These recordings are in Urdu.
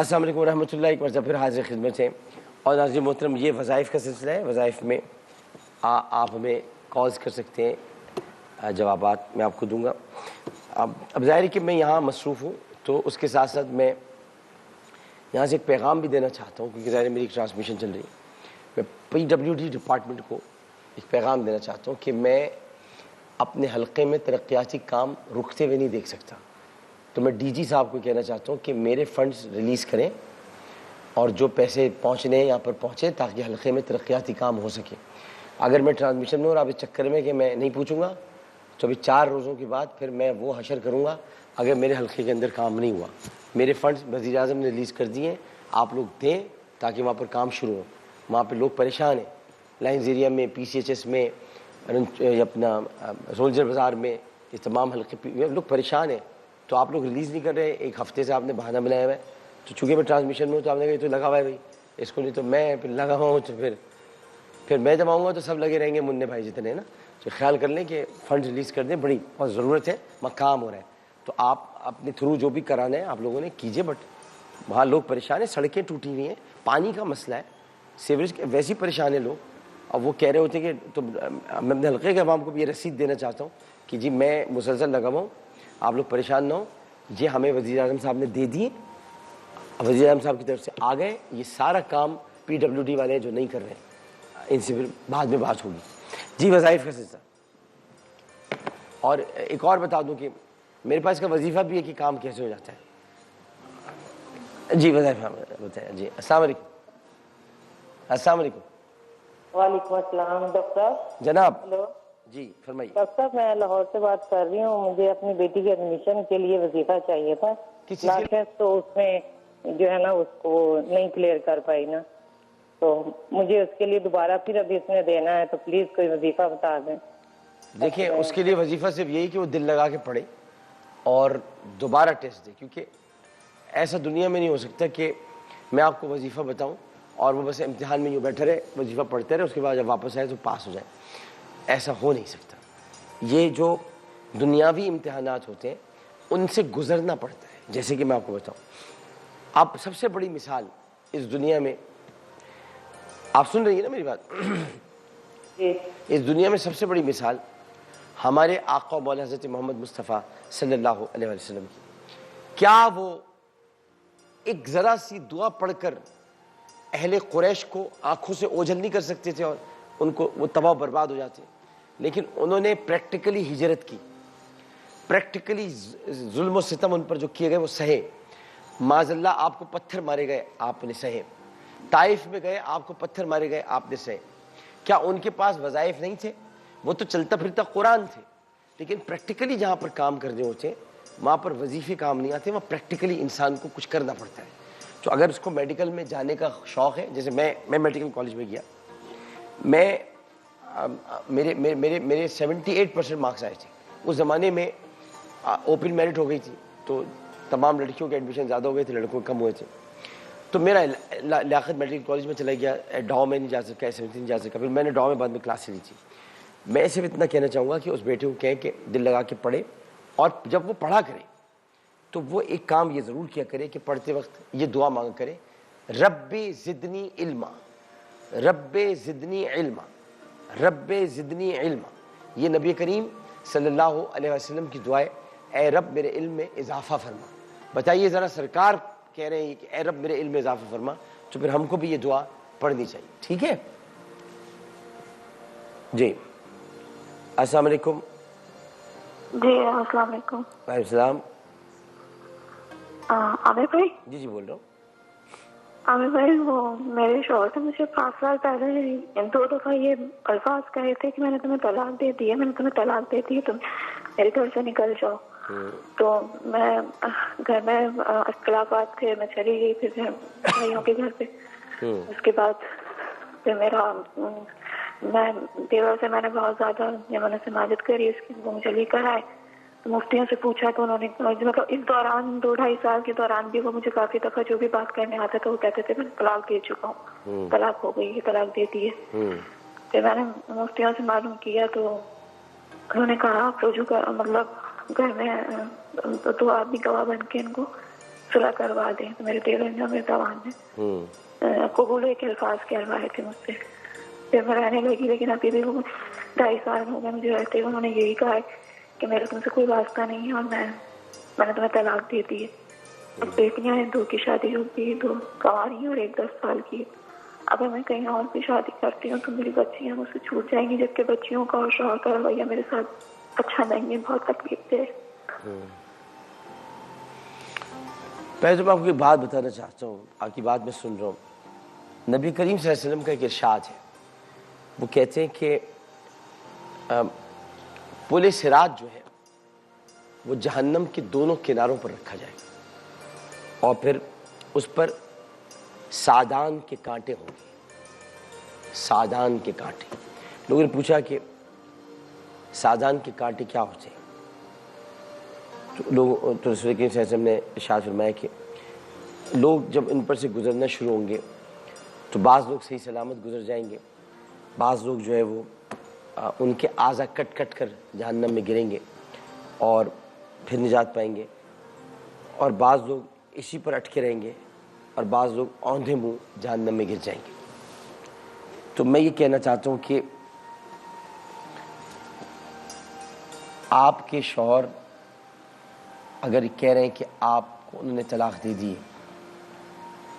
السلام علیکم ورحمۃ اللہ، ایک مرتبہ پھر حاضر خدمت ہے. اور ناظرین محترم، یہ وظائف کا سلسلہ ہے. وظائف میں آپ ہمیں کالز کر سکتے ہیں، جوابات میں آپ کو دوں گا. اب ظاہر ہے کہ میں یہاں مصروف ہوں، تو اس کے ساتھ ساتھ میں یہاں سے ایک پیغام بھی دینا چاہتا ہوں، کیونکہ ظاہر ہے میری ایک ٹرانسمیشن چل رہی ہے. میں PWD ڈپارٹمنٹ کو ایک پیغام دینا چاہتا ہوں کہ میں اپنے حلقے میں ترقیاتی کام رکتے ہوئے نہیں دیکھ سکتا. تو میں DG صاحب کو کہنا چاہتا ہوں کہ میرے فنڈز ریلیز کریں اور جو پیسے پہنچنے ہیں یہاں پر پہنچے، تاکہ حلقے میں ترقیاتی کام ہو سکے. اگر میں ٹرانسمیشن میں اور آپ اس چکر میں کہ میں نہیں پوچھوں گا، تو ابھی 4 روزوں کے بعد پھر میں وہ حشر کروں گا اگر میرے حلقے کے اندر کام نہیں ہوا. میرے فنڈز وزیر اعظم نے ریلیز کر دیے ہیں، آپ لوگ دیں تاکہ وہاں پر کام شروع ہو. وہاں پہ لوگ پریشان ہیں، لائنز ایریا میں، PCHS میں، اپنا سولجر بازار میں، یہ تمام حلقے لوگ پریشان ہیں. تو آپ لوگ ریلیز نہیں کر رہے. ایک ہفتے سے آپ نے بہانہ بنایا ہوا ہے. تو چونکہ میں ٹرانسمیشن میں ہوں تو آپ نے کہا یہ تو لگا ہوا ہے بھائی اس کو، نہیں تو میں پھر لگا ہوا ہوں. تو پھر میں جب آؤں گا تو سب لگے رہیں گے منع بھائی جتنے نا. تو خیال کر لیں کہ فنڈ ریلیز کر دیں، بڑی بہت ضرورت ہے، وہاں کام ہو رہا ہے. تو آپ اپنے تھرو جو بھی کرانا ہے آپ لوگوں نے کیجئے. بٹ وہاں لوگ پریشان ہیں، سڑکیں ٹوٹی ہوئی ہیں، پانی کا مسئلہ ہے، سیوریج کے ویسے ہی پریشان ہیں لوگ. اور وہ کہہ رہے ہوتے ہیں کہ تو میں اپنے حلقے کے عوام کو بھی یہ رسید دینا چاہتا ہوں کہ جی میں مسلسل لگا ہوا ہوں، آپ لوگ پریشان نہ ہوں. یہ ہمیں وزیر اعظم صاحب نے دے دیے، وزیر اعظم صاحب کی طرف سے آ گئے. یہ سارا کام PWD والے جو نہیں کر رہے ہیں، ان سے پھر بعد میں بات ہوگی. جی وظائف کا سلسلہ. اور ایک اور بتا دوں کہ میرے پاس کا وظیفہ بھی ہے کہ کام کیسے ہو جاتا ہے. جی وظائف بتائیں. جی السلام علیکم. السلام علیکم. وعلیکم السلام. ڈاکٹر جناب. ہلو جی فرمائیے. ڈاکٹر صاحب، میں لاہور سے بات کر رہی ہوں. مجھے اپنی بیٹی کے ایڈمیشن کے لیے وظیفہ چاہیے تھا. کس چیز کے لیے؟ تو اس میں جو ہے نا اس کو نہیں کلیئر کر پائی نا، تو مجھے اس کے لیے دوبارہ پھر ابھی اس میں دینا ہے. تو پلیز کوئی وظیفہ بتا دیں. دیکھیں اس کے لیے وظیفہ صرف یہی کہ وہ دل لگا کے پڑھے اور دوبارہ ٹیسٹ دے. کیونکہ ایسا دنیا میں نہیں ہو سکتا کہ میں آپ کو وظیفہ بتاؤں اور وہ بس امتحان میں یوں بیٹھے رہے، وظیفہ پڑھتے رہے، اس کے بعد جب واپس آئے تو پاس ہو جائے. ایسا ہو نہیں سکتا. یہ جو دنیاوی امتحانات ہوتے ہیں ان سے گزرنا پڑتا ہے. جیسے کہ میں آپ کو بتاؤں، آپ سب سے بڑی مثال اس دنیا میں، آپ سن رہی ہیں نا میری بات؟ اس دنیا میں سب سے بڑی مثال ہمارے آقا و مولا حضرت محمد مصطفیٰ صلی اللہ علیہ وسلم کی. کیا وہ ایک ذرا سی دعا پڑھ کر اہل قریش کو آنکھوں سے اوجھل نہیں کر سکتے تھے اور ان کو وہ تباہ و برباد ہو جاتے؟ لیکن انہوں نے پریکٹیکلی ہجرت کی، پریکٹیکلی ظلم و ستم ان پر جو کیے گئے وہ سہے. معاذ اللہ آپ کو پتھر مارے گئے، آپ نے سہے. طائف میں گئے، آپ کو پتھر مارے گئے، آپ نے سہے. کیا ان کے پاس وظائف نہیں تھے؟ وہ تو چلتا پھرتا قرآن تھے. لیکن پریکٹیکلی جہاں پر کام کرنے ہوتے ہیں وہاں پر وظیفے کام نہیں آتے، وہاں پریکٹیکلی انسان کو کچھ کرنا پڑتا ہے. تو اگر اس کو میڈیکل میں جانے کا شوق ہے، جیسے میں میڈیکل کالج میں گیا، میں میرے 78% مارکس آئے تھے. اس زمانے میں اوپن میرٹ ہو گئی تھی، تو تمام لڑکیوں کے ایڈمیشن زیادہ ہو گئے تھے، لڑکوں کم ہوئے تھے. تو میرا لیاقت میڈیکل کالج میں چلا گیا. ڈاؤ میں نہیں جا سکا، ایس نہیں جا سکا. پھر میں نے ڈاؤ میں بعد میں کلاس لی تھی. میں صرف اتنا کہنا چاہوں گا کہ اس بیٹے کو کہیں کہ دل لگا کے پڑھے، اور جب وہ پڑھا کرے تو وہ ایک کام یہ ضرور کیا کرے کہ پڑھتے وقت یہ دعا مانگا کرے، رب زدنی علما، رب زدنی علما، رب زدنی علما. یہ نبی کریم صلی اللہ علیہ وسلم کی دعا ہے، اے رب میرے علم میں اضافہ فرما. بتائیے ذرا، سرکار کہہ رہے ہیں کہ اے رب میرے علم میں اضافہ فرما، تو پھر ہم کو بھی یہ دعا پڑھنی چاہیے. ٹھیک ہے جی. السلام علیکم. جی السلام علیکم. وعلیکم السلام. عامر بھائی؟ جی بول رہا ہوں. عامر بھائی، وہ میرے شوہر سے مجھے 5 سال پہلے 2 دفعہ یہ الفاظ کہے تھے کہ میں نے تمہیں طلاق دے دی ہے، میں نے تمہیں طلاق دے دی ہے، تم میرے گھر سے نکل جاؤ. تو میں گھر میں اختلافات تھے، میں چلی گئی پھر بھائیوں کے گھر پہ. اس کے بعد پھر میں دیور سے میں نے بہت زیادہ یمن سے ماجد کری، اس کی وہ مجھے لے کر آئے. تو مفتیوں سے پوچھا تو انہوں نے مطلب اس دوران 2-2.5 سال کے دوران بھی وہ مجھے کافی دفعہ جو بھی بات کرنے آتا تھا وہ کہتے تھے میں طلاق دے چکا ہوں، طلاق ہو گئی ہے، طلاق دے دی ہے. پھر میں نے مفتیوں سے معلوم کیا تو انہوں نے کہا آپ رجوع کا مطلب گھر میں 2 آدمی گواہ بن کے ان کو صلح کروا دیں. تو میرے دل نے میرے دوان نے قبول کے الفاظ کہلوائے تھے مجھ سے. پھر میں رہنے لگی, لیکن ابھی بھی وہ 2.5 سال ہو گئے مجھے رہتے. انہوں نے یہی کہا ہے کہ میرا تم سے کوئی واسطہ نہیں ہے اور میں نے تمہیں طلاق دے دی ہے. اب بیٹیاں ہیں, 2 کی شادی ہو گئی, 2 کنواری ہیں اور 1 10 سال کی ہے. اگر میں کہیں اور بھی شادی کرتی ہوں تو میری بچیاں مجھ سے چھوٹ جائیں گی, جبکہ بچیوں کا اور شوہر کا رویہ میرے ساتھ اچھا نہیں ہے, بہت تکلیف دہ. پہلے تو میں آپ کو ایک بات بتانا چاہتا ہوں, آپ کی بات میں سن رہا ہوں. نبی کریم صلی اللہ علیہ وسلم کا ایک ارشاد ہے, وہ کہتے ہیں کہ پل صراط جو ہے وہ جہنم کے دونوں کناروں پر رکھا جائے اور پھر اس پر سادان کے کانٹے ہوں گے. سادان کے کانٹے. لوگوں نے پوچھا کہ سادان کے کانٹے کیا ہوتے ہیں؟ تو رسول کریم صلی اللہ علیہ وسلم نے ارشاد فرمایا کہ لوگ جب ان پر سے گزرنا شروع ہوں گے تو بعض لوگ صحیح سلامت گزر جائیں گے, بعض لوگ جو ہے وہ ان کے اعضا کٹ کٹ کر جہنم میں گریں گے اور پھر نجات پائیں گے, اور بعض لوگ اسی پر اٹکے رہیں گے, اور بعض لوگ اوندھے منہ جہنم میں گر جائیں گے. تو میں یہ کہنا چاہتا ہوں کہ آپ کے شوہر اگر کہہ رہے ہیں کہ آپ کو انہوں نے طلاق دے دی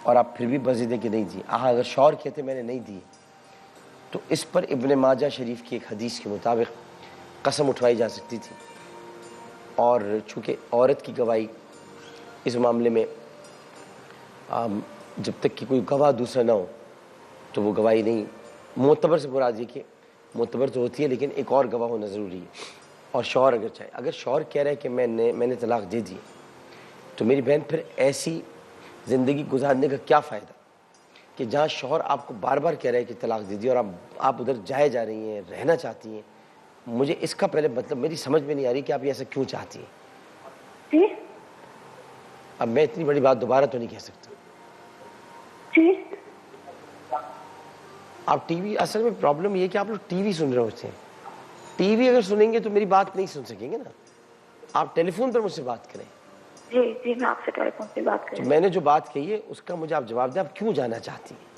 اور آپ پھر بھی بضد کہ نہیں دی, اگر شوہر کہتے میں نے نہیں دی تو اس پر ابن ماجہ شریف کی ایک حدیث کے مطابق قسم اٹھوائی جا سکتی تھی. اور چونکہ عورت کی گواہی اس معاملے میں جب تک کہ کوئی گواہ دوسرا نہ ہو تو وہ گواہی نہیں, معتبر سے مراد یہ کہ معتبر تو ہوتی ہے لیکن ایک اور گواہ ہونا ضروری ہے. اور شوہر اگر چاہے, اگر شوہر کہہ رہا ہے کہ میں نے طلاق دے دی تو میری بہن پھر ایسی زندگی گزارنے کا کیا فائدہ کہ جہاں شوہر آپ کو بار بار کہہ رہا ہے کہ طلاق دے دی اور آپ ادھر جائے جا رہی ہیں, رہنا چاہتی ہیں. مجھے اس کا پہلے مطلب میری سمجھ میں نہیں آ رہی کہ آپ ایسا کیوں چاہتی ہیں. اب میں اتنی بڑی بات دوبارہ تو نہیں کہہ سکتا. آپ ٹی وی, اصل میں پرابلم یہ کہ آپ لوگ ٹی وی سن رہے ہوتے ہیں. ٹی وی اگر سنیں گے تو میری بات نہیں سن سکیں گے نا. آپ ٹیلی فون پر مجھ سے بات کریں. جی میں آپ سے ٹیلی فون پہ بات کریں. میں نے جو بات کہی ہے اس کا مجھے آپ جواب دیں, آپ کیوں جانا چاہتی ہیں؟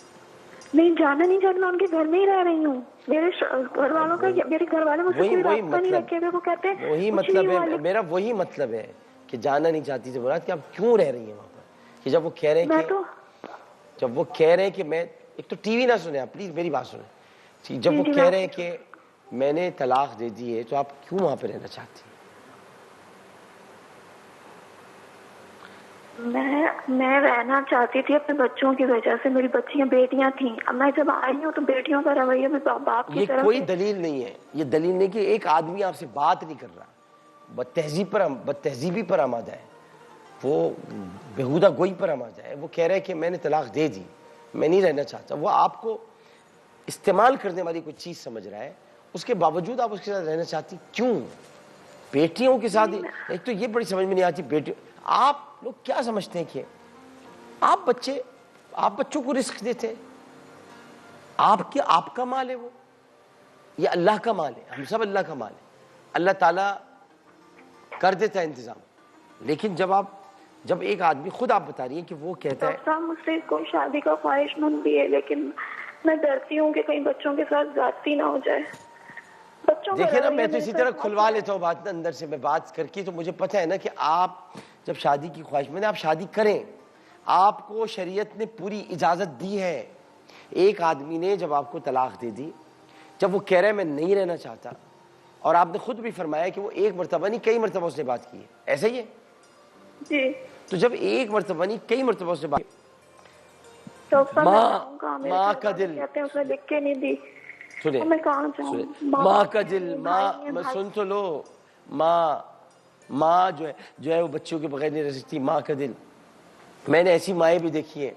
نہیں جانا نہیں چاہتی, میں ان کے گھر میں ہی رہ رہی ہوں. میرے گھر والوں کا, میرے گھر والے مجھ سے کوئی رابطہ نہیں رکھے ہوئے. وہ کہتے ہیں وہی مطلب ہے میرا, وہی مطلب ہے کہ جانا نہیں چاہتی سے مراد کہ آپ کیوں رہ رہی ہیں وہاں پر. کہ جب وہ کہہ رہے ہیں کہ میں ایک تو ٹی وی نہ سنیں آپ پلیز, میری بات سنیں. جب وہ کہہ رہے ہیں کہ میں نے طلاق دے دی ہے تو آپ کیوں وہاں پہ رہنا چاہتی ہیں؟ میں رہنا چاہتی تھی اپنے بچوں کی وجہ سے. میری بچیاں بیٹیاں تھیں. اب میں جب آئی ہوں تو بیٹیوں کا رویہ میں باپ کی طرف. یہ کوئی دلیل نہیں ہے, یہ دلیل نہیں کہ ایک آدمی آپ سے بات نہیں کر رہا, بدتہذیبی پر آمادہ ہے, وہ بےہودہ گوئی پر آمادہ ہے. وہ کہہ رہے کہ میں نے طلاق دے دی, میں نہیں رہنا چاہتا. وہ آپ کو استعمال کرنے والی کوئی چیز سمجھ رہا ہے, اس کے باوجود آپ اس کے ساتھ رہنا چاہتی کیوں؟ بیٹیوں کے ساتھ ایک تو یہ بڑی سمجھ میں نہیں آتی. بیٹی آپ لوگ کیا سمجھتے ہیں کہ آپ بچوں کو رزق دیتے ہیں, آپ کا مال ہے وہ, یہ اللہ کا مال ہے, ہم سب اللہ کا مال ہے. اللہ تعالیٰ کر دیتا ہے انتظام. لیکن جب ایک آدمی, خود آپ بتا رہی ہیں کہ وہ کہتا ہے مجھ سے کوئی شادی کا خواہش مند بھی ہے, لیکن میں ڈرتی ہوں کہ کہیں بچوں کے ساتھ زیادتی نہ ہو جائے. دیکھیں نا, میں تو اسی طرح کھلوا لیتا ہوں بات اندر سے, میں بات کر کے تو مجھے پتہ ہے نا کہ آپ جب شادی کی خواہش میں آپ شادی کریں, آپ کو شریعت نے پوری اجازت دی ہے. ایک آدمی نے جب آپ کو طلاق دے دی, جب وہ کہہ رہے میں نہیں رہنا چاہتا, اور آپ نے خود بھی فرمایا کہ وہ ایک مرتبہ نہیں کئی مرتبہ اس نے بات کی ہے, ایسا ہی ہے جی. تو جب ایک مرتبہ نہیں کئی مرتبہ اس نے بات ماں کا دل لکھ کے نہیں دی, ماں کا دل, ماں سن تو لو, ماں جو ہے وہ بچوں کے بغیر نہیں رہ سکتی. ماں کا دل, میں نے ایسی مائیں بھی دیکھی ہیں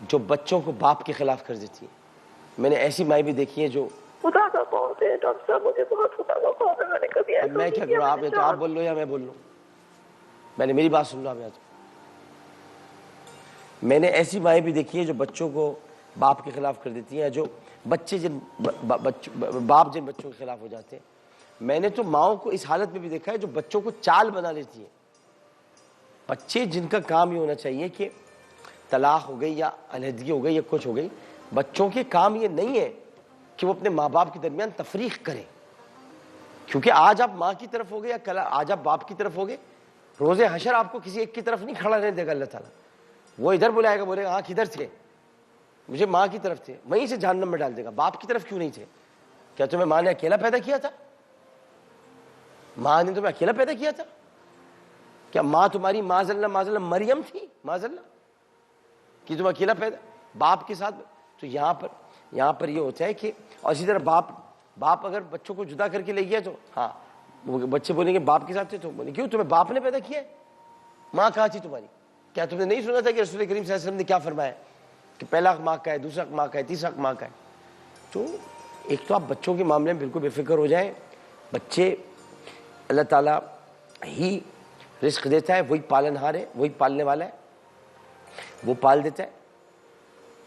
جو بچوں کو باپ کے خلاف کر دیتی ہیں. میں نے ایسی مائیں بھی دیکھی ہیں جو خدا کا خوف ہے ڈاکٹر صاحب, مجھے بہت خدا کا خوف ہے. میں نے کبھی ایسا میں کیا کروں, آپ یا تو آپ بول لو یا میں بول لوں. میں نے میری بات سن لو آپ یا تو. میں نے ایسی مائیں بھی دیکھی ہیں جو بچوں کو باپ کے خلاف کر دیتی ہیں, جو بچے باپ جن بچوں کے خلاف ہو جاتے ہیں. میں نے تو ماؤں کو اس حالت میں بھی دیکھا ہے جو بچوں کو چال بنا لیتی ہیں. بچے جن کا کام یہ ہونا چاہیے کہ طلاق ہو گئی یا علیحدگی ہو گئی یا کچھ ہو گئی، بچوں کے کام یہ نہیں ہے کہ وہ اپنے ماں باپ کے درمیان تفریق کریں، کیونکہ آج آپ ماں کی طرف ہوگے یا کل آج آپ باپ کی طرف ہوگے، روز حشر آپ کو کسی ایک کی طرف نہیں کھڑا رہنے دے گا اللہ تعالیٰ. وہ ادھر بلائے گا، بولے گا ہاں کدھر تھے، مجھے ماں کی طرف تھے، وہیں سے جہنم میں ڈال دے گا. باپ کی طرف کیوں نہیں تھے؟ کیا تمہیں ماں نے اکیلا پیدا کیا تھا؟ ماں نے تمہیں اکیلا پیدا کیا تھا؟ کیا ماں تمہاری معاذ اللہ مریم تھی معاذ اللہ کہ تم اکیلا پیدا باپ کے ساتھ؟ تو یہاں پر یہ ہوتا ہے کہ، اور اسی طرح باپ اگر بچوں کو جدا کر کے لے گیا تو ہاں بچے بولیں گے باپ کے ساتھ تھے، تو بولیں کیوں تمہیں باپ نے پیدا کیا ہے؟ ماں کہاں تھی تمہاری؟ کیا تم نے نہیں سنا تھا کہ رسول کریم صلی اللہ علیہ وسلم نے کیا فرمایا کہ پہلا حق ماں کا ہے، دوسرا حق ماں کا ہے، تیسرا حق ماں کا ہے؟ تو ایک تو آپ بچوں کے معاملے میں بالکل بے فکر ہو جائیں. بچے اللہ تعالیٰ ہی رزق دیتا ہے، وہی پالن ہار ہے، وہی پالنے والا ہے، وہ پال دیتا ہے.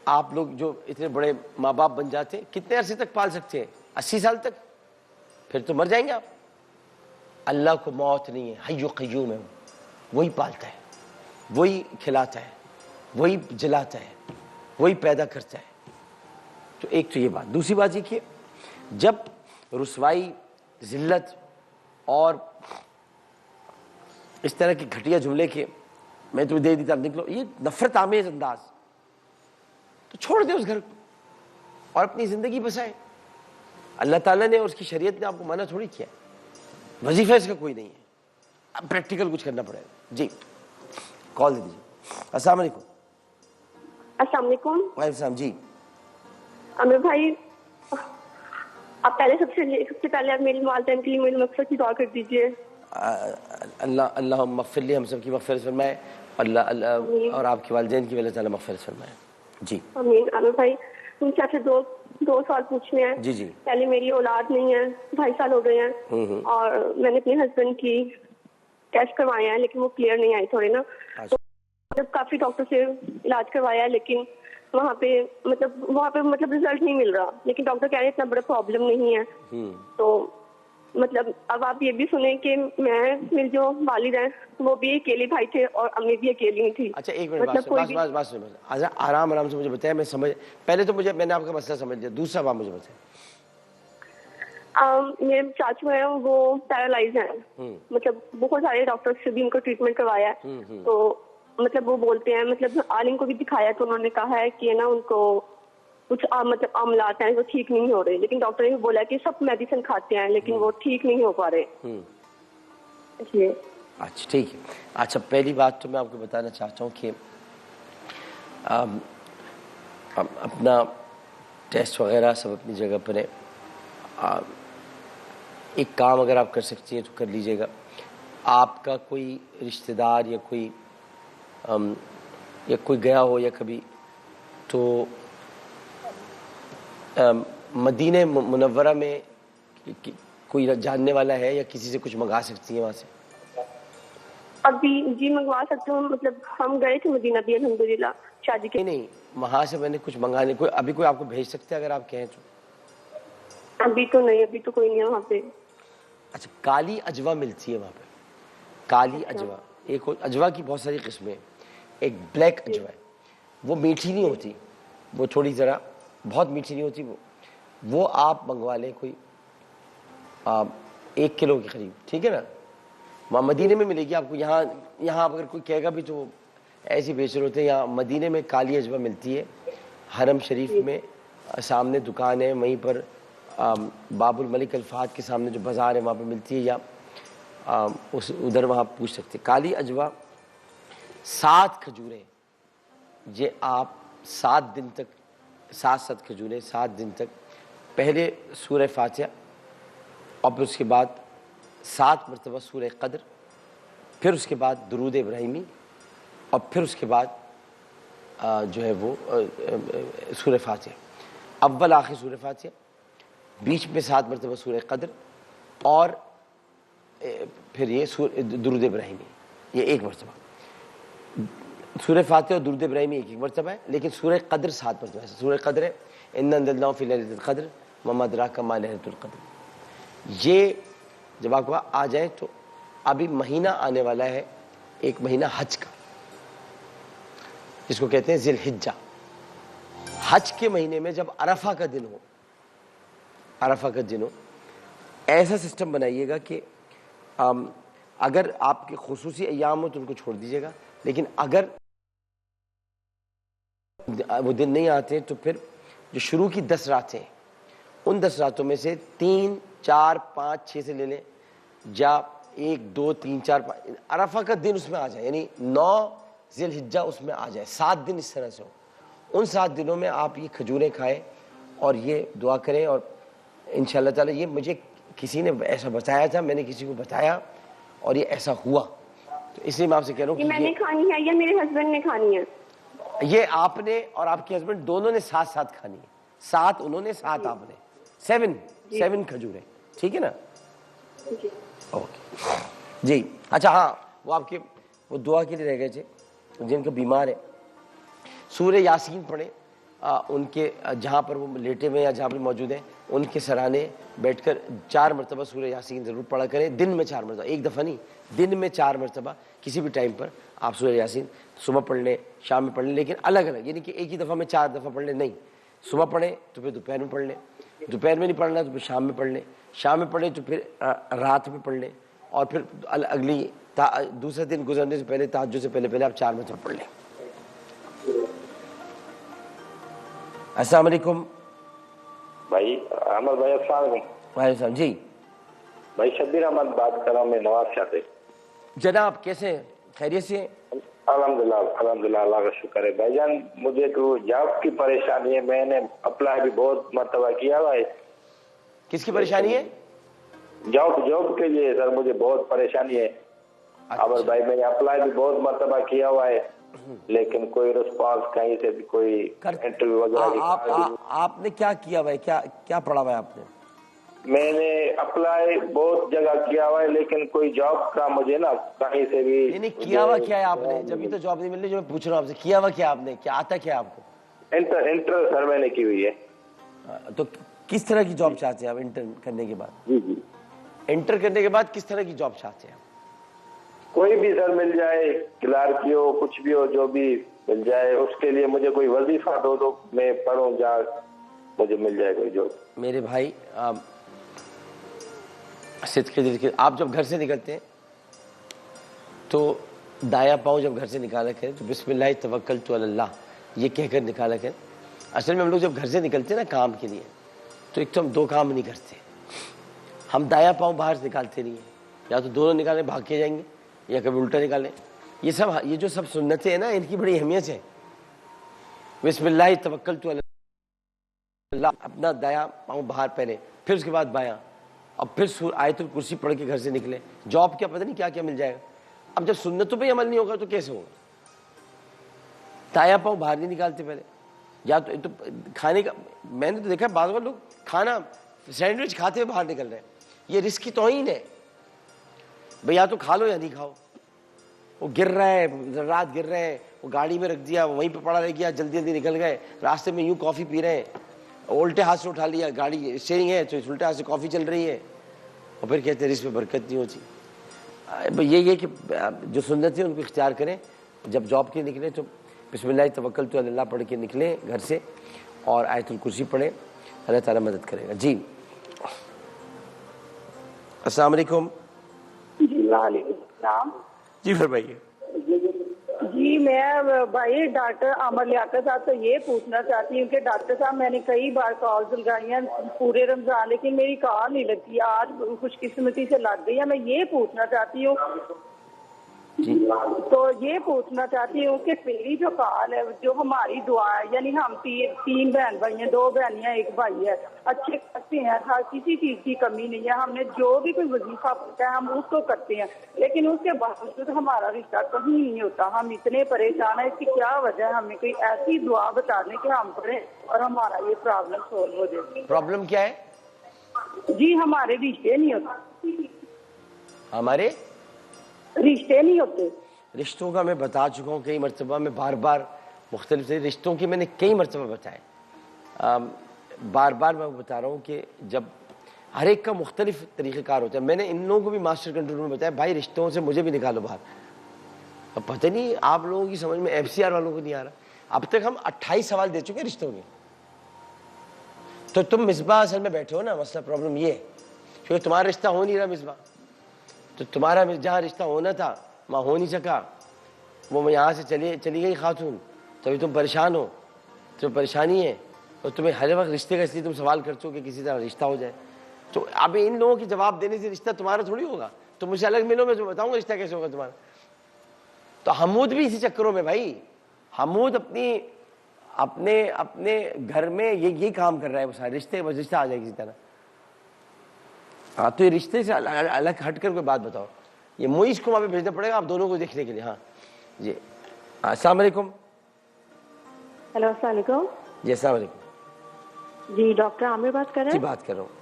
آپ لوگ جو اتنے بڑے ماں باپ بن جاتے ہیں کتنے عرصے تک پال سکتے ہیں؟ 80 سال تک؟ پھر تو مر جائیں گے آپ. اللہ کو موت نہیں ہے، حی و قیوم ہے، وہی پالتا ہے، وہی کھلاتا ہے، وہی جلاتا ہے، وہی پیدا کرتا ہے. تو ایک تو یہ بات. دوسری بات یہ کہ جب رسوائی، ذلت اور اس طرح کے گھٹیا جملے کے میں تمہیں دے دیتا نکلو، یہ نفرت آمیز انداز، تو چھوڑ دیں اس گھر کو اور اپنی زندگی بسائیں. اللہ تعالیٰ نے اور اس کی شریعت نے آپ کو منع تھوڑی کیا ہے. وظیفہ اس کا کوئی نہیں ہے، اب پریکٹیکل کچھ کرنا پڑے گا. جی کال دے دیجیے. السلام علیکم. السلام علیکم. وعلیکم السلام. جی عامر بھائی، آپ پہلے سب سے پہلے آپ میری والدین کے لیے میری مغفرت کی دعا کر دیجیے. اللہ مغفر لی، ہم سب کی مغفرت فرمائے، اللہ اور آپ کے والدین کی اللہ تعالیٰ مغفرت فرمائے. جی آمین. عامر بھائی، مجھ سے آپ سے دو سوال پوچھنے ہیں. جی جی. پہلے میری اولاد نہیں ہے، 2.5 سال ہو گئے ہیں، اور میں نے اپنے ہسبینڈ کی ٹیسٹ کروائے ہیں لیکن وہ کلیئر نہیں آئی تھوڑے نا. تو کافی ڈاکٹر سے علاج کروایا لیکن وہاں پہ رزلٹ نہیں مل رہا، لیکن ڈاکٹر کہہ رہے ہیں اتنا بڑا پرابلم نہیں ہے. تو اب آپ یہ بھی سنیں کہ میرے جو والد ہیں وہ بھی اکیلے بھائی تھے اور امی بھی اکیلی ہی تھی. اچھا ایک منٹ، بس آرام سے مجھے بتائیں، میں سمجھ پہلے تو میں نے آپ کا مسئلہ سمجھ لیا. دوسرا بات مجھے بتائیں. میرے چاچو ہیں وہ پیرالائز ہیں، بہت سارے ڈاکٹر سے بھی ان کو ٹریٹمنٹ کروایا ہے. تو وہ بولتے ہیں عالم کو بھی دکھایا تو انہوں نے کہا ہے کہ نا ان کو کچھ عاملات ہیں وہ ٹھیک نہیں ہو رہے، لیکن ڈاکٹر نے بولا کہ سب میڈیسن کھاتے ہیں لیکن وہ ٹھیک نہیں ہو پا رہے. اچھا ٹھیک ہے. اچھا پہلی بات تو میں آپ کو بتانا چاہتا ہوں کہ اپنا ٹیسٹ وغیرہ سب اپنی جگہ پر ہے. ایک کام اگر آپ کر سکتی ہیں تو کر لیجئے گا. آپ کا کوئی رشتہ دار یا کوئی گیا ہو یا کبھی تو مدینہ منورہ میں کوئی جاننے والا ہے یا کسی سے کچھ منگا سکتی ہیں وہاں سے؟ ابھی جی منگوا سکتے ہوں، ہم گئے تھے مدینہ بھی الحمدللہ شادی کے. نہیں وہاں سے میں نے کچھ منگانے ابھی کوئی آپ کو بھیج سکتے ہیں اگر آپ کہیں تو؟ ابھی تو نہیں، ابھی تو کوئی نہیں ہے وہاں پہ. اچھا کالی اجوا ملتی ہے وہاں پہ. کالی اجوا، ایک اجوا کی بہت ساری قسمیں. ایک بلیک اجوا ہے، وہ میٹھی نہیں ہوتی، وہ تھوڑی ذرا بہت میٹھی نہیں ہوتی. وہ آپ منگوا لیں کوئی 1 کلو کے قریب، ٹھیک ہے نا. وہاں مدینے میں ملے گی آپ کو. یہاں اگر کوئی کہے گا بھی تو ایسے بیچ رہے ہوتے ہیں. یہاں مدینے میں کالی اجوا ملتی ہے، حرم شریف میں سامنے دکان ہے، وہیں پر باب الملک الفہد کے سامنے جو بازار ہے وہاں پہ ملتی ہے، یا ادھر وہاں پوچھ سکتے. کالی اجوا 7 کھجوریں، یہ آپ 7 دن تک 7 کھجوریں 7 دن تک پہلے سورہ فاتحہ اور پھر اس کے بعد 7 مرتبہ سورہ قدر، پھر اس کے بعد درود ابراہیمی، اور پھر اس کے بعد جو ہے وہ سورہ فاتحہ، اول آخر سورہ فاتحہ، بیچ میں 7 مرتبہ سورہ قدر، اور پھر یہ درود ابراہیمی، یہ 1 مرتبہ. سورہ فاتحہ اور درود ابراہیمی 1 مرتبہ ہے، لیکن سورہ قدر 7 مرتبہ ہے. سورہ قدر ہے اِنَّا أَنزَلْنَاهُ فِي لَيْلَةِ الْقَدْرِ وَمَا أَدْرَاكَ مَا لَيْلَةُ الْقَدْرِ. یہ جب آپ کو آ جائے تو ابھی مہینہ آنے والا ہے ایک مہینہ حج کا، جس کو کہتے ہیں ذی الحجہ. حج کے مہینے میں جب عرفہ کا دن ہو، عرفہ کا دن ہو، ایسا سسٹم بنائیے گا کہ اگر آپ کے خصوصی ایام ہو تو ان کو چھوڑ دیجیے گا، لیکن اگر وہ دن نہیں آتے تو پھر جو شروع کی 10 راتیں ہیں ان 10 راتوں میں سے 3، 4، 5، 6 سے لے لیں، یا 1، 2، 3، 4، 5 عرفہ کا دن اس میں آ جائے، یعنی 9 ذی الحجہ اس میں آ جائے، 7 دن اس طرح سے ہو. ان 7 دنوں میں آپ یہ کھجوریں کھائیں اور یہ دعا کریں، اور انشاءاللہ تعالی یہ مجھے کسی نے ایسا بتایا تھا، میں نے کسی کو بتایا اور یہ ایسا ہوا، تو اس لیے میں آپ سے کہہ رہا ہوں یہ میں نے کھانی ہے یا میرے ہسبینڈ نے کھانی ہے؟ یہ آپ نے اور آپ کے ہسبینڈ دونوں نے ساتھ ساتھ کھانی ہے، 7 انہوں نے 7 آپ نے، 7 کھجوریں، ٹھیک ہے نا؟ اوکے جی. اچھا ہاں، وہ آپ کے وہ دعا کے لیے رہ گئے تھے جن کا بیمار ہے، سورہ یاسین پڑھیں، ان کے جہاں پر وہ لیٹے ہوئے یا جہاں پر موجود ہیں ان کے سرانے بیٹھ کر 4 مرتبہ سورہ یاسین ضرور پڑھا کریں، دن میں 4 مرتبہ، ایک دفعہ نہیں، دن میں 4 مرتبہ کسی بھی ٹائم پر آپ سورہ یاسین صبح پڑھ لیں، شام میں پڑھ لیں، لیکن الگ الگ، یعنی کہ ایک ہی دفعہ میں 4 دفعہ پڑھ لیں نہیں. صبح پڑھیں تو پھر دوپہر میں پڑھ لیں، دوپہر میں نہیں پڑھنا تو پھر شام میں پڑھ لیں، شام میں پڑھیں تو پھر رات میں پڑھ لیں، اور پھر اگلی دوسرے دن گزرنے سے پہلے تہجد سے پہلے آپ 4 مرتبہ پڑھ لیں. السلام علیکم بھائی. احمد بھائی السلام علیکم. وعلیکم السلام. جی بھائی شبیر احمد بات کر رہا ہوں میں نواز شاہ سے. جناب کیسے ہیں؟ خیریت سے ہیں؟ الحمدللہ اللہ کا شکر ہے. بھائی جان مجھے تو جاب کی پریشانی ہے، میں نے اپلائی بھی بہت مرتبہ کیا ہوا ہے. کس کی پریشانی ہے؟ جاب کے لیے سر مجھے بہت پریشانی ہے. اور بھائی میں نے اپلائی بھی بہت مرتبہ کیا ہوا ہے، لیکن کوئی رسپانس کہیں سے بھی، کوئی انٹرویو وغیرہ. آپ نے کیا کیا ہوا ہے، کیا پڑھا ہوا ہے آپ نے؟ میں نے اپلائی بہت جگہ کیا ہوا ہے، لیکن کوئی جاب کا مجھے نا کہیں سے بھی. نہیں کیا ہوا کیا ہے آپ نے؟ جبھی تو جاب نہیں مل رہی، جو میں پوچھ رہا ہوں آپ سے، کیا ہوا کیا آپ نے، کیا آتا کیا آپ کو؟ انٹر سر میں نے کی ہوئی ہے. تو کس طرح کی جاب چاہتے ہیں آپ انٹر کرنے کے بعد؟ جی انٹر کرنے کے بعد کس طرح کی جاب چاہتے ہیں آپ؟ کوئی بھی سر مل جائے، کلارکی ہو، کچھ بھی ہو، جو بھی مل جائے. اس کے لیے مجھے کوئی وظیفہ دو تو میں پڑھوں، جا مجھے مل جائے کوئی جاب. میرے بھائی صدقے دل کے، آپ جب گھر سے نکلتے ہیں تو دایاں پاؤں جب گھر سے نکالا کریں تو بسم اللہ توکلت علی اللہ یہ کہہ کر نکالا کریں. اصل میں ہم لوگ جب گھر سے نکلتے ہیں نا کام کے لیے، تو ایک تو ہم 2 کام نہیں کرتے، ہم دایاں پاؤں باہر سے نکالتے نہیں ہیں، یا تو دونوں نکالیں بھاگ کے جائیں گے، یا کبھی الٹا نکالیں. یہ جو سب سنتیں ہیں نا، ان کی بڑی اہمیت ہے. بسم اللہ توکلت علی اللہ، اپنا دایاں پاؤں باہر پہلے، پھر اس کے بعد بایاں، اور پھر آیت الکرسی پڑھ کے گھر سے نکلیں. جاب کیا پتہ نہیں کیا کیا مل جائے گا. اب جب سنتوں پہ عمل نہیں ہوگا تو کیسے ہوگا؟ دایاں پاؤں باہر نہیں نکالتے پہلے، یا تو کھانے کا، میں نے تو دیکھا بعض لوگ کھانا سینڈوچ کھاتے ہوئے باہر نکل رہے ہیں. یہ رزق کی توہین ہے بھئی، یا تو کھا لو یا نہیں کھاؤ. وہ گر رہا ہے، ذرات گر رہے ہیں، وہ گاڑی میں رکھ دیا، وہیں پہ پڑا رہ گیا، جلدی جلدی نکل گئے، راستے میں یوں کافی پی رہے ہیں، الٹے ہاتھ سے اٹھا لیا، گاڑی اسٹیئرنگ ہے تو الٹے ہاتھ سے کافی چل رہی ہے، اور پھر کہتے ہیں رزق میں برکت نہیں ہوتی. یہ کہ جو سنت ہے ان کو اختیار کریں. جب جاب کے نکلیں تو بسم اللہ توکلت علی اللہ پڑھ کے نکلیں گھر سے، اور آیت الکرسی پڑھیں، اللہ تعالیٰ مدد کرے گا. جی السلام علیکم. جی وعلیکم السلام. جی فرمائیے. جی میں بھائی ڈاکٹر عامر لیاقت صاحب سے یہ پوچھنا چاہتی ہوں کہ ڈاکٹر صاحب میں نے کئی بار کالز لگائی ہیں پورے رمضان، لیکن میری کال نہیں لگتی. آج خوش قسمتی سے لگ گئی ہے. میں یہ پوچھنا چاہتی ہوں کہ میری جو کال ہے، جو ہماری دعا ہے، یعنی ہم 3 بہن بھائی ہیں، 2 بہنیاں 1 بھائی ہے، اچھے کرتے ہیں، ہر کسی چیز کی کمی نہیں ہے. ہم نے جو بھی کوئی وظیفہ پڑھتا ہے ہم اس کو کرتے ہیں، لیکن اس کے باوجود ہمارا رشتہ کہیں نہیں ہوتا. ہم اتنے پریشان ہیں، اس کی کیا وجہ ہے؟ ہمیں کوئی ایسی دعا بتا دیں کہ ہم پڑھیں اور ہمارا یہ پرابلم سولو ہو جائے. پرابلم کیا ہے؟ جی ہمارے رشتے نہیں ہوتے. ہمارے رشتے نہیں ہوتے. رشتوں کا میں بتا چکا ہوں کئی مرتبہ، میں بار بار مختلف سے رشتوں کی میں نے کئی مرتبہ بتائے. بار بار میں بتا رہا ہوں کہ جب ہر ایک کا مختلف طریقہ کار ہوتا ہے. میں نے ان لوگوں کو بھی ماسٹر کنٹرول میں بتایا، بھائی رشتوں سے مجھے بھی نکالو باہر. اب پتہ نہیں آپ لوگوں کی سمجھ میں FCR والوں کو نہیں آ رہا. اب تک ہم 28 سوال دے چکے رشتوں کے. تو تم مصباح اصل میں بیٹھے ہو نا, مسئلہ پرابلم یہ ہے کیونکہ تمہارا رشتہ ہو نہیں رہا مصباح. تو تمہارا جہاں رشتہ ہونا تھا وہاں ہو نہیں سکا, وہ یہاں سے چلی گئی خاتون, تبھی تم پریشان ہو. تو پریشانی ہے اور تمہیں ہر وقت رشتے کا اس لیے تم سوال کرتے ہو کہ کسی طرح رشتہ ہو جائے. تو اب ان لوگوں کی جواب دینے سے رشتہ تمہارا تھوڑی ہوگا. تو مجھے الگ ملو, میں تمہیں بتاؤں گا رشتہ کیسے ہوگا تمہارا. تو حمود بھی اسی چکروں میں بھائی, حمود اپنے گھر میں یہی کام کر رہا ہے. وہ سارے رشتہ آ جائے کسی طرح. ہاں تو یہ رشتے سے الگ ہٹ کر کوئی بات بتاؤ. یہ موئیز کو وہاں پہ بھیجنا پڑے گا آپ دونوں کو دیکھنے کے لیے. ہاں جی السلام علیکم. ہیلو السلام علیکم. جی السلام علیکم. جی ڈاکٹر عامر بات کر رہے جی ہیں؟ بات کر رہا ہوں.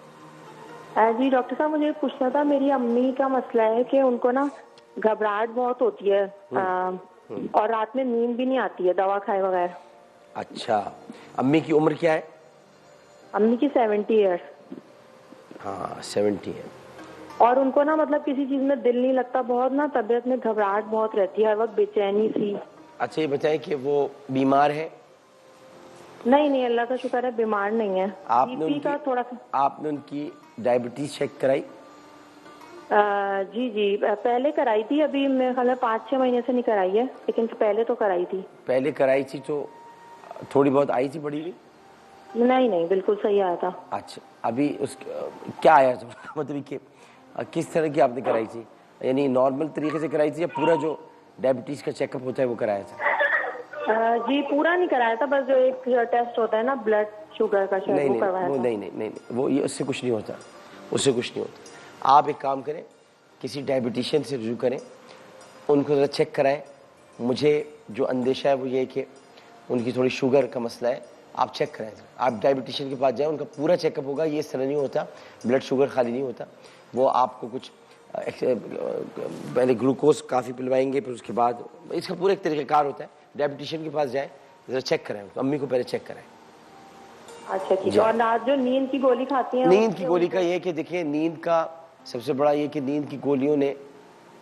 جی ڈاکٹر صاحب مجھے پوچھنا تھا, میری امی کا مسئلہ ہے کہ ان کو نا گھبراہٹ بہت ہوتی ہے اور رات میں نیند بھی نہیں آتی ہے دوا کھائے بغیر. اچھا, امی کی عمر کیا ہے؟ امی کی 70 ایئرس. ہاں 70 ہے. اور ان کو نا مطلب کسی چیز میں دل نہیں لگتا, بہت نا طبیعت میں گھبراہٹ بہت رہتی ہے, ہر وقت بے چینی سی. اچھا یہ بتائیں کہ وہ بیمار ہے؟ نہیں اللہ کا شکر ہے بیمار نہیں ہے. BP کا تھوڑا سا. آپ نے ان کی ڈائبٹیز چیک کرائی؟ جی پہلے کرائی تھی, ابھی میرے خیال میں 5-6 مہینے سے نہیں کرائی ہے, لیکن پہلے تو کرائی تھی. پہلے کرائی تھی تو تھوڑی بہت آئی تھی بڑی ہوئی؟ نہیں بالکل صحیح آیا تھا. اچھا ابھی اس کیا آیا تھا مطلب کہ کس طرح کی آپ نے کرائی تھی, یعنی نارمل طریقے سے کرائی تھی یا پورا جو ڈائبٹیز کا چیک اپ ہوتا ہے وہ کرایا تھا؟ جی پورا نہیں کرایا تھا, بس جو ایک ٹیسٹ ہوتا ہے نا بلڈ شوگر کا شاید وہ کروایا تھا. نہیں وہ اس سے کچھ نہیں ہوتا, اس سے کچھ نہیں ہوتا. آپ ایک کام کریں, کسی ڈائبٹیشین سے رجوع کریں, ان کو ذرا چیک کرائیں. مجھے جو اندیشہ ہے وہ یہ ہے کہ ان کی تھوڑی شوگر کا مسئلہ ہے, آپ چیک کرائیں. آپ ڈائبٹیشین کے پاس جائیں, ان کا پورا چیک اپ ہوگا. یہ اس طرح نہیں ہوتا, بلڈ شوگر خالی نہیں ہوتا, وہ آپ کو کچھ پہلے گلوکوز کافی پلوائیں گے, پھر اس کے بعد اس کا پورا ایک طریقہ کار ہوتا ہے. ڈائبٹیشین کے پاس جائیں, ذرا چیک کرائیں, امی کو پہلے چیک کرائیں. اچھا ٹھیک ہے. اور رات جو نیند کی گولی کھاتی ہیں, نیند کی گولی کا یہ کہ دیکھیں, نیند کا سب سے بڑا یہ کہ نیند کی گولیوں نے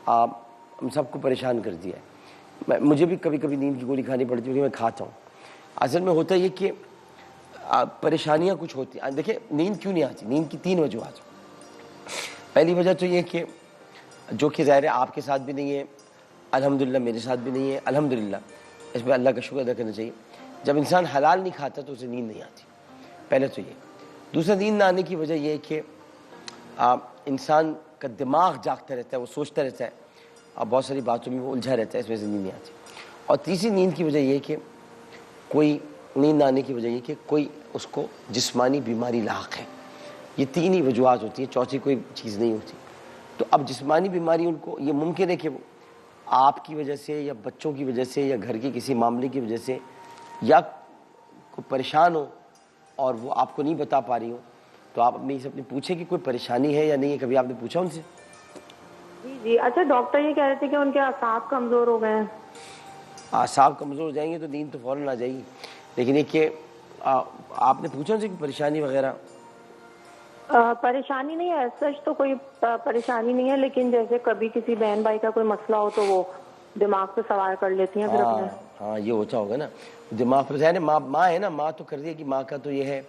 ہم سب کو پریشان کر دیا ہے. مجھے بھی کبھی کبھی نیند کی گولی کھانی پڑتی ہے کیونکہ میں کھاتا ہوں. اصل میں ہوتا یہ کہ پریشانیاں کچھ ہوتی ہیں. دیکھیں نیند کیوں نہیں آتی, نیند کی 3 وجوہات. پہلی وجہ تو یہ کہ جو کہ ظاہر ہے آپ کے ساتھ بھی نہیں ہے, الحمدللہ میرے ساتھ بھی نہیں ہے, الحمدللہ اس پہ اللہ کا شکر ادا کرنا چاہیے. جب انسان حلال نہیں کھاتا تو اسے نیند نہیں آتی, پہلے تو یہ. دوسرا, نیند نہ آنے کی وجہ یہ ہے کہ انسان کا دماغ جاگتا رہتا ہے, وہ سوچتا رہتا ہے, اور بہت ساری باتوں میں وہ الجھا رہتا ہے, اس وجہ سے نیند نہیں آتی. اور تیسری نیند کی وجہ یہ کہ کوئی نیند نہ آنے کی وجہ یہ کہ کوئی اس کو جسمانی بیماری لاحق ہے. یہ 3 ہی وجوہات ہوتی ہیں, چوتھی کوئی چیز نہیں ہوتی. تو اب جسمانی بیماری ان کو یہ ممکن ہے کہ وہ آپ کی وجہ سے یا بچوں کی وجہ سے یا گھر کے کسی معاملے کی وجہ سے یا کوئی پریشان ہو اور وہ آپ کو نہیں بتا پا رہی ہو. تو آپ اپنے سے پوچھیں کہ کوئی پریشانی ہے یا نہیں ہے. کبھی آپ نے پوچھا ان سے؟ جی اچھا ڈاکٹر یہ کہہ رہے تھے کہ ان کے اعصاب کمزور ہو گئے ہیں. اعصاب کمزور ہو جائیں گے تو نیند تو فوراً آ جائے گی, لیکن یہ کہ آپ نے پوچھا ان سے کہ پریشانی وغیرہ؟ پریشانی نہیں ہے, سچ تو کوئی پریشانی نہیں ہے, لیکن جیسے کبھی کسی بہن بھائی کا کوئی مسئلہ ہو تو وہ دماغ پہ سوار کر لیتی ہیں پھر اپنے. ہاں یہ ہوتا ہوگا نا دماغ پہ. ظاہر ہے ماں ہے نا, ماں تو کر دی ہے کہ ماں کا تو یہ ہے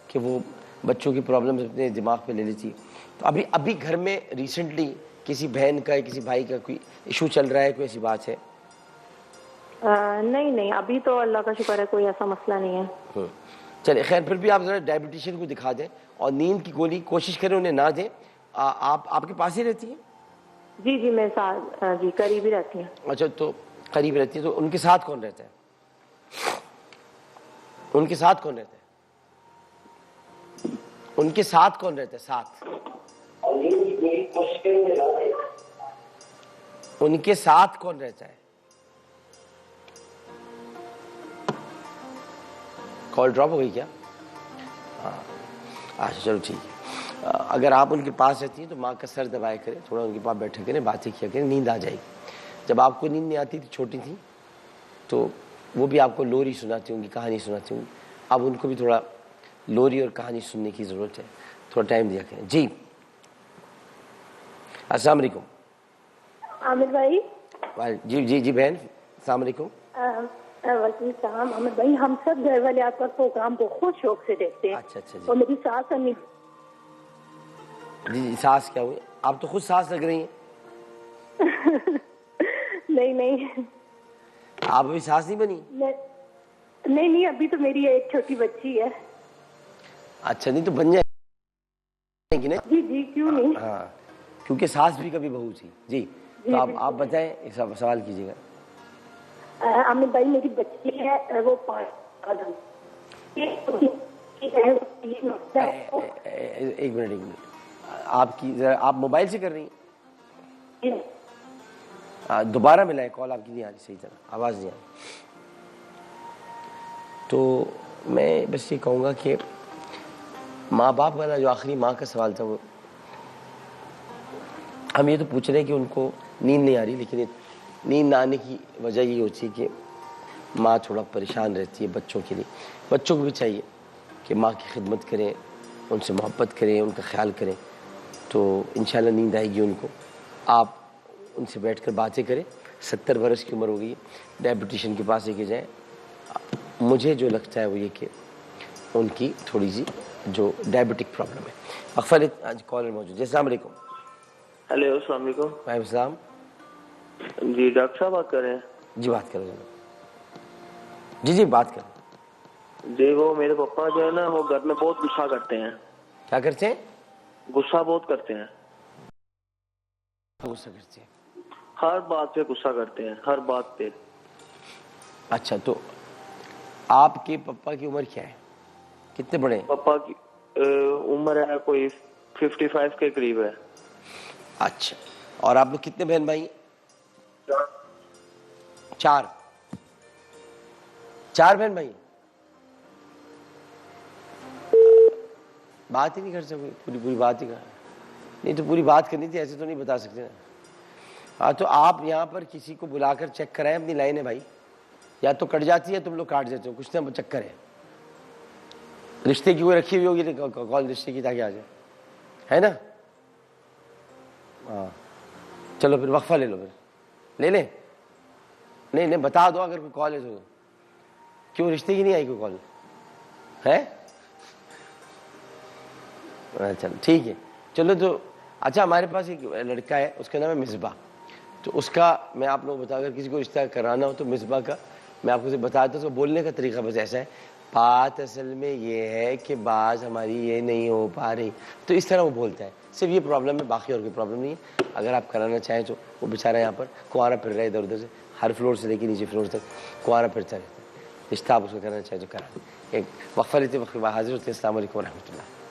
کہ وہ بچوں کی پرابلم اپنے دماغ پہ لے لیتی ہے. تو ابھی گھر میں ریسنٹلی کسی بہن کا کسی بھائی کا کوئی ایشو چل رہا ہے, کوئی ایسی بات ہے؟ نہیں ابھی تو اللہ کا شکر ہے کوئی ایسا مسئلہ نہیں ہے. چلے خیر, پھر بھی آپ ذرا ڈائبٹیشین کو دکھا دیں اور نیند کی گولی کوشش کریں انہیں نہ دیں. آپ کے پاس ہی رہتی ہیں؟ جی میرے ساتھ, جی قریب ہی رہتی ہیں. اچھا تو قریب رہتی ہے, تو ان کے ساتھ کون رہتا ہے؟ ان کے ساتھ کون رہتا ہے؟ ان کے ساتھ کون رہتا ہے؟ ساتھ ان کے ساتھ کون رہتا ہے؟ کال ڈراپ ہو گئی کیا؟ ہاں اچھا چلو ٹھیک ہے. اگر آپ ان کے پاس رہتی ہیں تو ماں کا سر دبائے کریں, تھوڑا ان کے پاس بیٹھے کریں, باتیں کیا کریں, نیند آ جائے گی. جب آپ کو نیند نہیں آتی تھی, چھوٹی تھی, تو وہ بھی آپ کو لوری سناتی ہوں گی, کہانی سناتی ہوں گی. اب ان کو بھی تھوڑا لوری اور کہانی سننے کی ضرورت ہے, تھوڑا ٹائم دیا کریں. جی السلام علیکم. عامر بھائی جی جی جی بہن السلام علیکم. وعلیکم السلام. ہمیں بھائی ہم سب گھر والے آپ کا پروگرام بہت شوق سے دیکھتے ہیں. اچھا اچھا جی. اور میری ساس امی. جی جی ساس کیا ہوئی؟ آپ تو خود ساس لگ رہی ہیں. نہیں نہیں آپ ابھی ساس نہیں بنی؟ نہیں نہیں ابھی تو میری ایک چھوٹی بچی ہے. اچھا نہیں تو بن جائے گی نا. جی جی کیوں نہیں. ہاں کیونکہ ساس بھی کبھی بہو تھی. جی تو آپ بتائیں سوال کیجیے گا. عامر بھائی میری بچی ہے وہ 5 سال ایک منٹ آپ کی ذرا آپ موبائل سے کر رہی ہیں؟ دوبارہ ملا ہے کال آپ کی نہیں آ رہی صحیح طرح آواز نہیں آ رہی. تو میں بس یہ کہوں گا کہ ماں باپ والا جو آخری ماں کا سوال تھا وہ ہم یہ تو پوچھ رہے ہیں کہ ان کو نیند نہیں آ رہی لیکن نیند نہ آنے کی وجہ یہ ہوتی ہے کہ ماں تھوڑا پریشان رہتی ہے بچوں کے لیے. بچوں کو بھی چاہیے کہ ماں کی خدمت کریں ان سے محبت کریں ان کا خیال کریں تو انشاءاللہ نیند آئے گی ان کو. آپ ان سے بیٹھ کر باتیں کریں. 70 برس کی عمر ہو گئی ڈائبٹیشین کے پاس لے کے جائیں. مجھے جو لگتا ہے وہ یہ کہ ان کی تھوڑی سی جو ڈائبٹک پرابلم ہے. اغفر آج کالر موجود. السلام علیکم. ہیلو السلام علیکم. وعلیکم السلام. جی ڈاکٹر صاحب بات کر رہے ہیں؟ جی بات کر رہے ہیں. جی جی بات کریں. جی وہ میرے پپا جو ہے نا وہ گھر میں بہت غصہ کرتے ہیں. کیا کرتے ہیں؟ غصہ بہت کرتے ہیں. غصہ کرتے ہیں؟ ہر بات پہ غصہ کرتے ہیں ہر بات پہ. اچھا تو آپ کے پپا کی عمر کیا ہے؟ کتنے بڑے ہیں؟ پپا کی عمر ہے کوئی 55 کے قریب ہے. اچھا اور آپ لوگ کتنے بہن بھائی ہیں؟ 4 بہن بھائی. بات ہی نہیں کر سکتے پوری بات ہی کر نہیں تو پوری بات کرنی تھی ایسے تو نہیں بتا سکتے نا. ہاں تو آپ یہاں پر کسی کو بلا کر چیک کرائیں اپنی لائن ہے بھائی. یا تو کٹ جاتی ہے تم لوگ کاٹ دیتے ہو کچھ نہ چکر ہے. رشتے کی کوئی رکھی ہوئی ہوگی کال رشتے کی تاکہ آ جائے ہے نا. ہاں چلو پھر وقفہ لے لو پھر لے لیں. نہیں بتا دو اگر کوئی کال ہے تو. کیوں رشتے کی نہیں آئی کوئی کال ہے؟ چلو ٹھیک ہے. چلو تو اچھا ہمارے پاس ایک لڑکا ہے اس کا نام ہے مصباح. تو اس کا میں آپ لوگ بتا اگر کسی کو رشتہ کرانا ہو تو مصباح کا میں آپ کو بتا دوں. اس کو بولنے کا طریقہ بس ایسا ہے. بات اصل میں یہ ہے کہ بعض ہماری یہ نہیں ہو پا رہی تو اس طرح وہ بولتا ہے. صرف یہ پرابلم ہے باقی اور کوئی پرابلم نہیں ہے. اگر آپ کرانا چاہیں تو وہ بیچارہ یہاں پر کنوارا پھر رہا ہے ادھر ادھر سے ہر فلور سے لے کے نیچے فلور تک کنوارا پھرتا رہتا ہے. رشتہ آپ اس کو کرنا چاہیں تو کرا دیں. ایک وقفہ لیتے وقت حاضر ہوتے ہیں. السلام علیکم ورحمۃ اللہ.